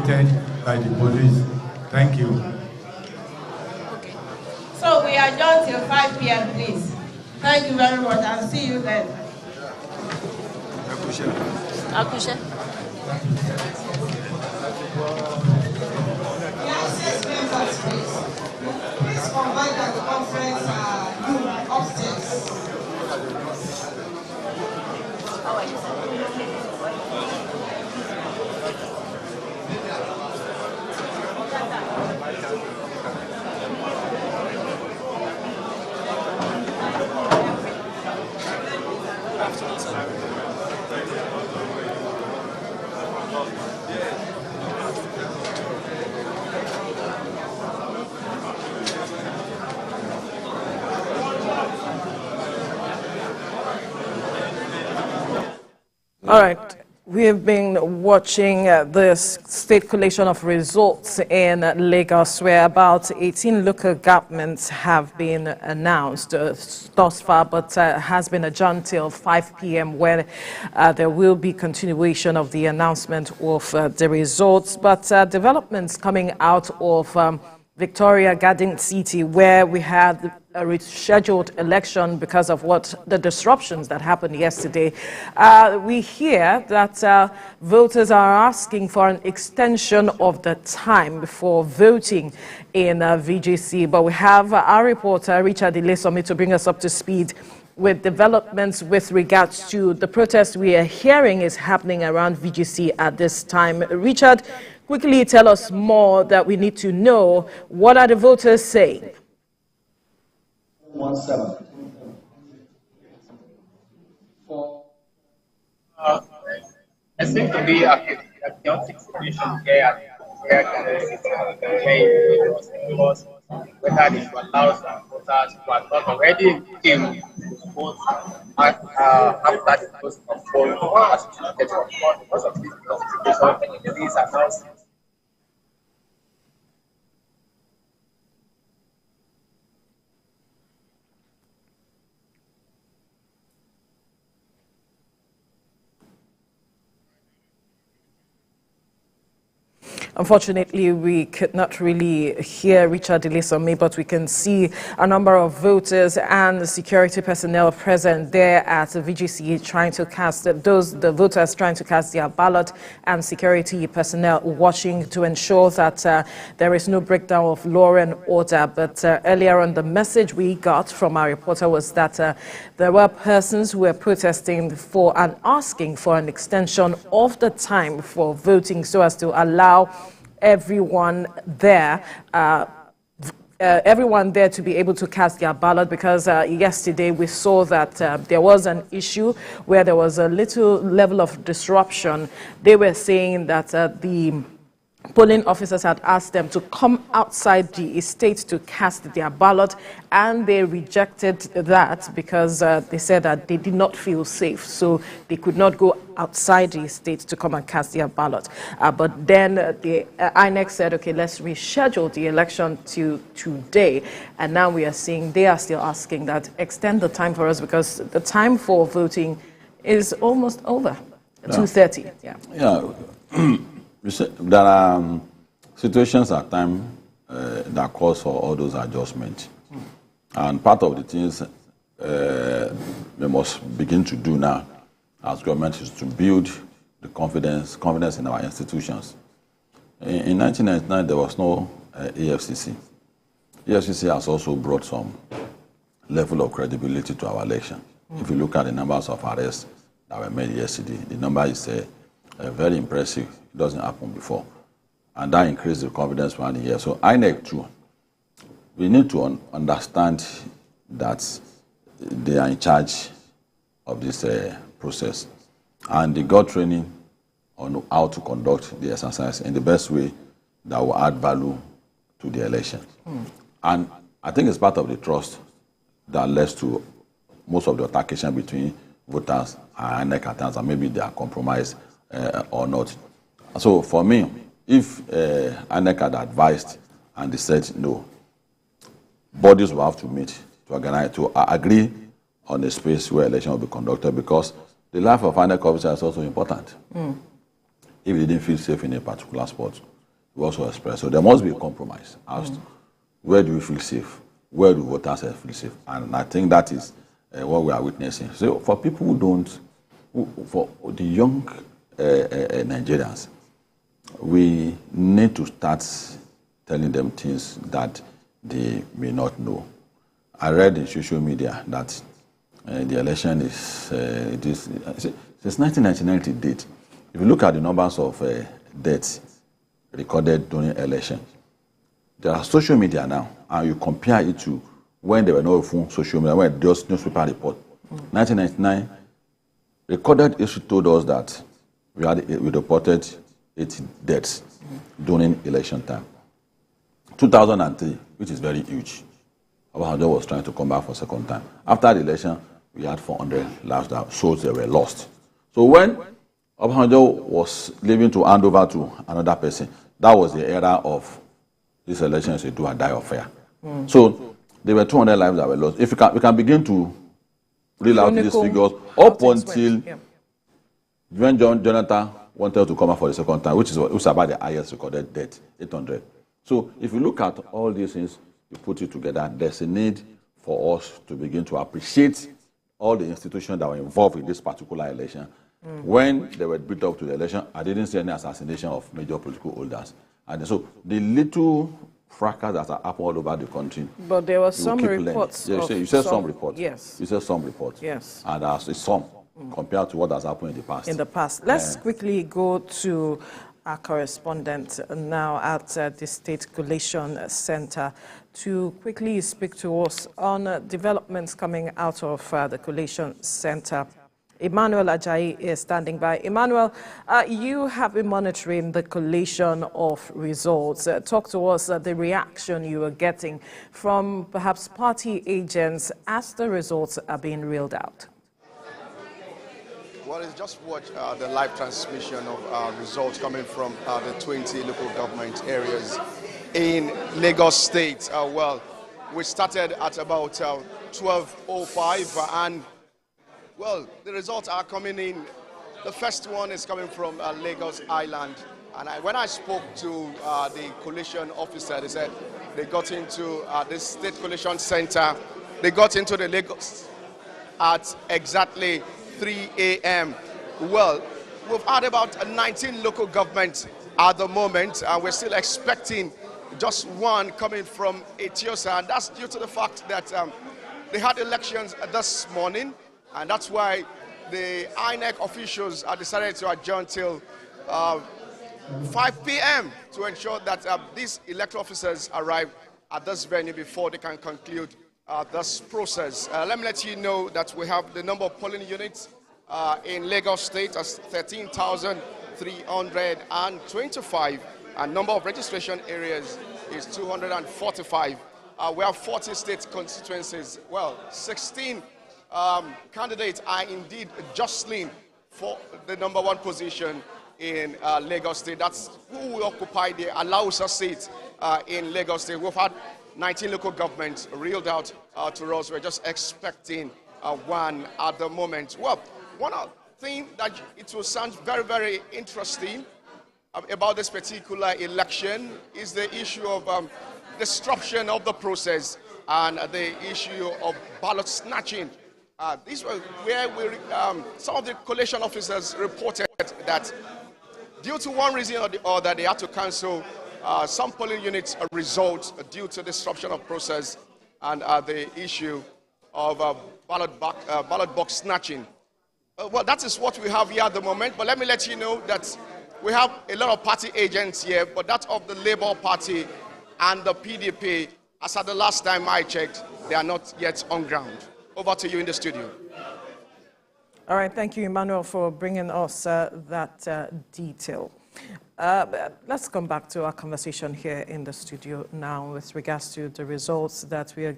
vacated by the police. Thank you. Okay. So we adjourn till 5 p.m., please. Thank you very much. I'll see you then. Akushe. Please convert at the conference room upstairs. All right. We have been watching this state collation of results in Lagos, where about 18 local governments have been announced thus far, but has been adjourned till 5 p.m. where there will be continuation of the announcement of the results. But developments coming out of Victoria Garden City, where we had a rescheduled election because of the disruptions that happened yesterday. We hear that voters are asking for an extension of the time before voting in VGC. But we have our reporter, Richard Ilesomi, to bring us up to speed with developments with regards to the protest we are hearing is happening around VGC at this time. Richard, quickly tell us more that we need to know. What are the voters saying? 17. I think to be a chaotic situation where because whether it will allow some voters who are not already came to vote after the close of poll as to get from because of this notification, these announcements. Unfortunately, we could not really hear Richard Ilesomi, but we can see a number of voters and security personnel present there at the VGC trying to cast the voters trying to cast their ballot, and security personnel watching to ensure that there is no breakdown of law and order. But earlier on, the message we got from our reporter was that there were persons who were protesting for and asking for an extension of the time for voting so as to allow everyone there to be able to cast their ballot, because yesterday we saw that there was an issue where there was a little level of disruption. They were saying that the polling officers had asked them to come outside the estate to cast their ballot, and they rejected that because they said that they did not feel safe, so they could not go outside the estate to come and cast their ballot. But then the INEC said, okay, let's reschedule the election to today. And now we are seeing they are still asking that extend the time for us because the time for voting is almost over, 2:30. Yeah. There are situations at times that calls for all those adjustments. And part of the things we must begin to do now as government is to build the confidence in our institutions. In 1999, there was no AFCC. AFCC has also brought some level of credibility to our election. If you look at the numbers of arrests that were made yesterday, the number is very impressive. It doesn't happen before. And that increased the confidence around the year. So INEC too, we need to understand that they are in charge of this process. And they got training on how to conduct the exercise in the best way that will add value to the election. And I think it's part of the trust that leads to most of the altercation between voters and INEC at times, and maybe they are compromised or not. So for me, if INEC had advised and they said no, bodies will have to meet to organize, to agree on a space where election will be conducted, because the life of INEC officers is also important. if he didn't feel safe in a particular spot, he also expressed. So there must be a compromise as to where do we feel safe, where do voters feel safe, and I think that is what we are witnessing. So for people who don't, for the young Nigerians, we need to start telling them things that they may not know. I read in social media that the election is, since 1999 to date, if you look at the numbers of deaths recorded during elections, there are social media now, and you compare it to when there were no phone social media, when just newspaper report. 1999, recorded history told us that we reported 80 deaths during election time. 2003, which is very huge, Obasanjo was trying to come back for a second time. After the election, we had 400 lives that souls that were lost. So when Obasanjo was leaving to hand over to another person, that was the era of this election is a do or die affair. So there were 200 lives that were lost. If we can begin to reel out these figures up until when Jonathan wanted to come out for the second time, which was about the highest recorded death, 800. So if you look at all these things, you put it together, there's a need for us to begin to appreciate all the institutions that were involved in this particular election. When they were built up to the election, I didn't see any assassination of major political holders. And so the little fracas that are happening all over the country. But there were some reports. Yeah, you said some reports. Yes. You said some reports. Yes. And there's some compared to what has happened in the past. In the past. Let's quickly go to our correspondent now at the State Collation Center to quickly speak to us on developments coming out of the Collation Center. Emmanuel Ajayi is standing by. Emmanuel, you have been monitoring the collation of results. Talk to us the reaction you are getting from perhaps party agents as the results are being reeled out. Well, it's just watched the live transmission of results coming from the 20 local government areas in Lagos State. Well, we started at about 12:05 and well, the results are coming in. The first one is coming from Lagos Island. And when I spoke to the collation officer, they said they got into the State Collation Center. They got into the Lagos at exactly 3 a.m. Well, we've had about 19 local governments at the moment, and we're still expecting just one coming from Etiosa. And that's due to the fact that they had elections this morning. And that's why the INEC officials have decided to adjourn till 5 p.m. to ensure that these electoral officers arrive at this venue before they can conclude this process. Let me let you know that we have the number of polling units in Lagos State as 13,325, and number of registration areas is 245. We have 40 state constituencies. Well, 16 candidates are indeed jostling for the number one position in Lagos State. That's who will occupy the Alausa seat in Lagos State. We've had 19 local governments reeled out to us. We're just expecting one at the moment. Well, one thing that it will sound very, very interesting about this particular election is the issue of disruption of the process and the issue of ballot snatching. These were where some of the collation officers reported that due to one reason or the other, they had to cancel some polling units results due to disruption of process and the issue of ballot box snatching. Well, that is what we have here at the moment, but let me let you know that we have a lot of party agents here, but that of the Labour Party and the PDP, as at the last time I checked, they are not yet on ground. Over to you in the studio. All right, thank you, Emmanuel, for bringing us that detail. Let's come back to our conversation here in the studio now with regards to the results that we are